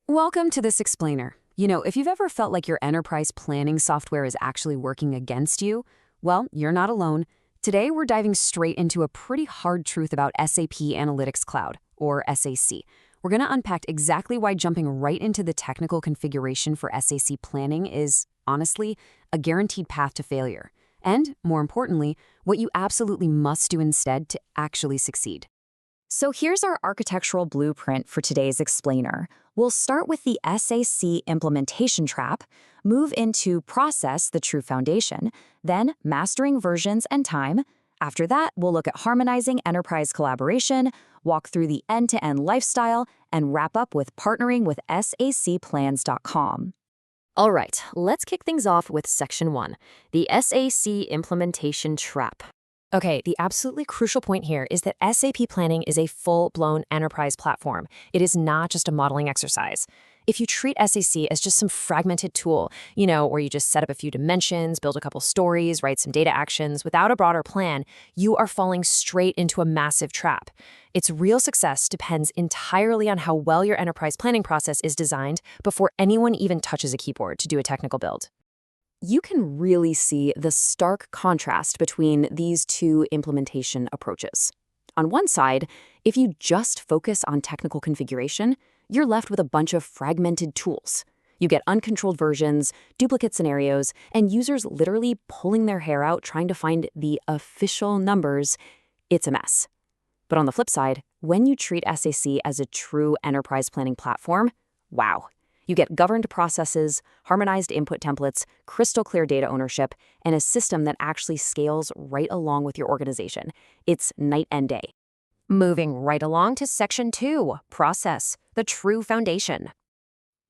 Welcome to this explainer. If you've ever felt like your enterprise planning software is actually working against you, well, you're not alone. Today, we're diving straight into a pretty hard truth about SAP Analytics Cloud, or SAC. We're going to unpack exactly why jumping right into the technical configuration for SAC planning is, honestly, a guaranteed path to failure. And, more importantly, what you absolutely must do instead to actually succeed. So here's our architectural blueprint for today's explainer. We'll start with the SAC implementation trap, move into process, the true foundation, then mastering versions and time. After that, we'll look at harmonizing enterprise collaboration, walk through the end-to-end lifestyle, and wrap up with partnering with sacplans.com. All right, let's kick things off with Section 1, the SAC implementation trap. Okay, the absolutely crucial point here is that SAP Planning is a full-blown enterprise platform. It is not just a modeling exercise. If you treat SAC as just some fragmented tool, where you just set up a few dimensions, build a couple stories, write some data actions without a broader plan, you are falling straight into a massive trap. Its real success depends entirely on how well your enterprise planning process is designed before anyone even touches a keyboard to do a technical build. You can really see the stark contrast between these two implementation approaches. On one side, if you just focus on technical configuration, you're left with a bunch of fragmented tools. You get uncontrolled versions, duplicate scenarios, and users literally pulling their hair out trying to find the official numbers. It's a mess. But on the flip side, when you treat SAC as a true enterprise planning platform, wow. You get governed processes, harmonized input templates, crystal clear data ownership, and a system that actually scales right along with your organization. It's night and day. Moving right along to Section 2, process, the true foundation.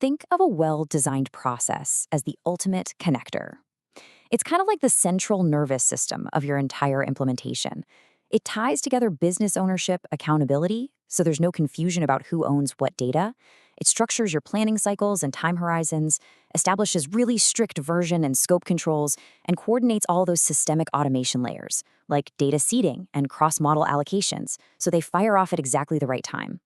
Think of a well-designed process as the ultimate connector. It's kind of like the central nervous system of your entire implementation. It ties together business ownership, accountability, so there's no confusion about who owns what data. It structures your planning cycles and time horizons, establishes really strict version and scope controls, and coordinates all those systemic automation layers, like data seeding and cross-model allocations, so they fire off at exactly the right time.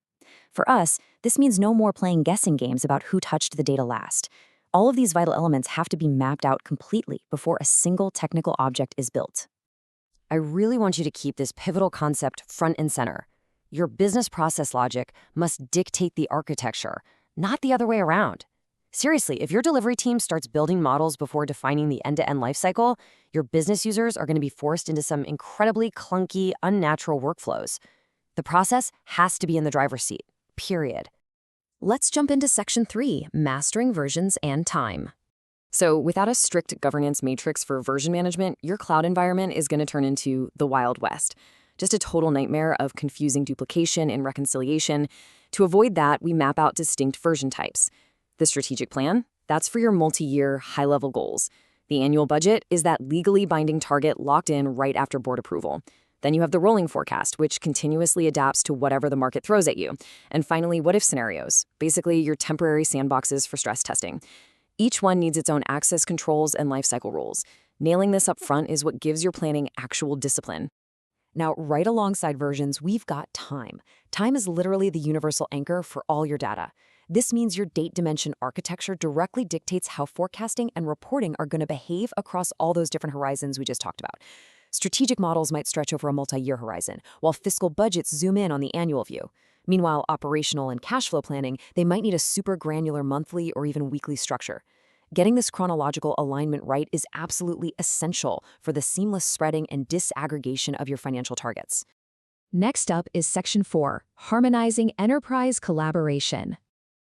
For us, this means no more playing guessing games about who touched the data last. All of these vital elements have to be mapped out completely before a single technical object is built. I really want you to keep this pivotal concept front and center. Your business process logic must dictate the architecture, not the other way around. Seriously, if your delivery team starts building models before defining the end-to-end lifecycle, your business users are going to be forced into some incredibly clunky, unnatural workflows. The process has to be in the driver's seat, period. Let's jump into Section 3, mastering versions and time. So without a strict governance matrix for version management, your cloud environment is going to turn into the Wild West. Just a total nightmare of confusing duplication and reconciliation. To avoid that, we map out distinct version types. The strategic plan, that's for your multi-year, high-level goals. The annual budget is that legally binding target locked in right after board approval. Then you have the rolling forecast, which continuously adapts to whatever the market throws at you. And finally, what-if scenarios, basically your temporary sandboxes for stress testing. Each one needs its own access controls and lifecycle rules. Nailing this up front is what gives your planning actual discipline. Now, right alongside versions, we've got time. Time is literally the universal anchor for all your data. This means your date dimension architecture directly dictates how forecasting and reporting are going to behave across all those different horizons we just talked about. Strategic models might stretch over a multi-year horizon, while fiscal budgets zoom in on the annual view. Meanwhile, operational and cash flow planning, they might need a super granular monthly or even weekly structure. Getting this chronological alignment right is absolutely essential for the seamless spreading and disaggregation of your financial targets. Next up is Section 4, harmonizing enterprise collaboration.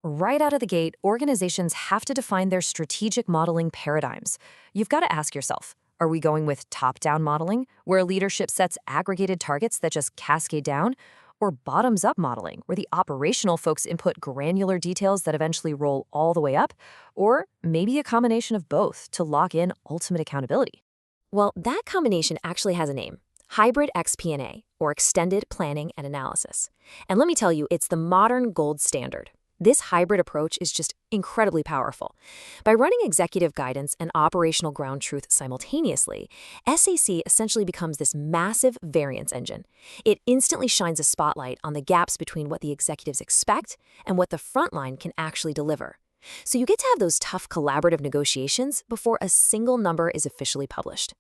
Right out of the gate, organizations have to define their strategic modeling paradigms. You've got to ask yourself, are we going with top-down modeling, where leadership sets aggregated targets that just cascade down? Or bottoms-up modeling, where the operational folks input granular details that eventually roll all the way up? Or maybe a combination of both to lock in ultimate accountability? Well, that combination actually has a name, Hybrid XP&A, or Extended Planning and Analysis. And let me tell you, it's the modern gold standard. This hybrid approach is just incredibly powerful. By running executive guidance and operational ground truth simultaneously, SAC essentially becomes this massive variance engine. It instantly shines a spotlight on the gaps between what the executives expect and what the frontline can actually deliver. So you get to have those tough collaborative negotiations before a single number is officially published.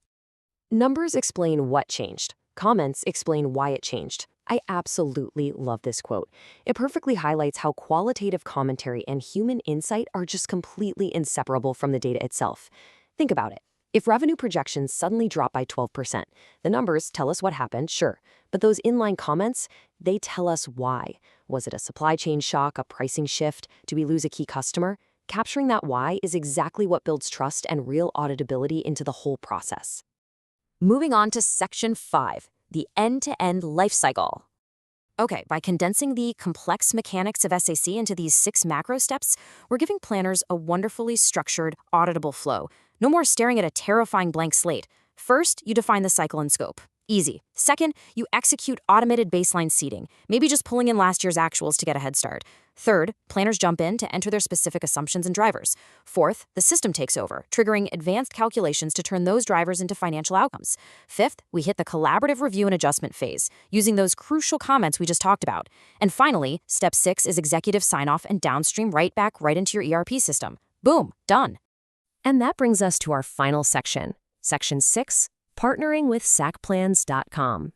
Numbers explain what changed. Comments explain why it changed. I absolutely love this quote. It perfectly highlights how qualitative commentary and human insight are just completely inseparable from the data itself. Think about it. If revenue projections suddenly drop by 12%, the numbers tell us what happened, sure, but those inline comments, they tell us why. Was it a supply chain shock, a pricing shift? Did we lose a key customer? Capturing that why is exactly what builds trust and real auditability into the whole process. Moving on to Section 5, the end-to-end life cycle. Okay, by condensing the complex mechanics of SAC into these 6 macro steps, we're giving planners a wonderfully structured, auditable flow. No more staring at a terrifying blank slate. First, you define the cycle and scope. Easy. Second, you execute automated baseline seeding, maybe just pulling in last year's actuals to get a head start. Third, planners jump in to enter their specific assumptions and drivers. Fourth, the system takes over, triggering advanced calculations to turn those drivers into financial outcomes. Fifth, we hit the collaborative review and adjustment phase, using those crucial comments we just talked about. And finally, step 6 is executive sign-off and downstream right into your ERP system. Boom, done. And that brings us to our final section, Section 6, Partnering with SACplans.com.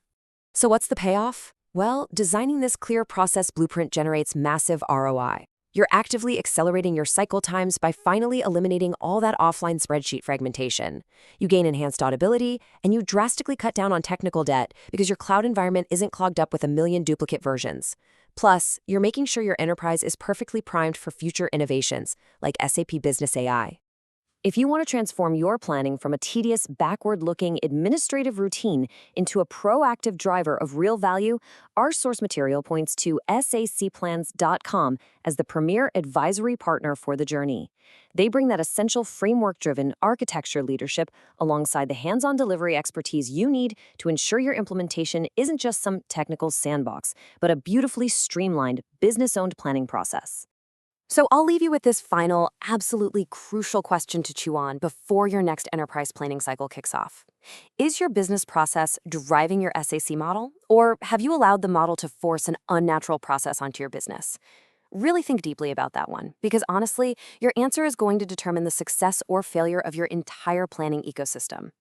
So what's the payoff? Well, designing this clear process blueprint generates massive ROI. You're actively accelerating your cycle times by finally eliminating all that offline spreadsheet fragmentation. You gain enhanced audibility, and you drastically cut down on technical debt because your cloud environment isn't clogged up with a million duplicate versions. Plus, you're making sure your enterprise is perfectly primed for future innovations, like SAP Business AI. If you want to transform your planning from a tedious, backward-looking administrative routine into a proactive driver of real value, our source material points to SACplans.com as the premier advisory partner for the journey. They bring that essential framework-driven architecture leadership alongside the hands-on delivery expertise you need to ensure your implementation isn't just some technical sandbox, but a beautifully streamlined, business-owned planning process. So I'll leave you with this final, absolutely crucial question to chew on before your next enterprise planning cycle kicks off. Is your business process driving your SAC model, or have you allowed the model to force an unnatural process onto your business? Really think deeply about that one, because honestly, your answer is going to determine the success or failure of your entire planning ecosystem.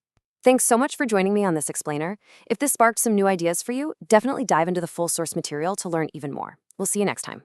Thanks so much for joining me on this explainer. If this sparked some new ideas for you, definitely dive into the full source material to learn even more. We'll see you next time.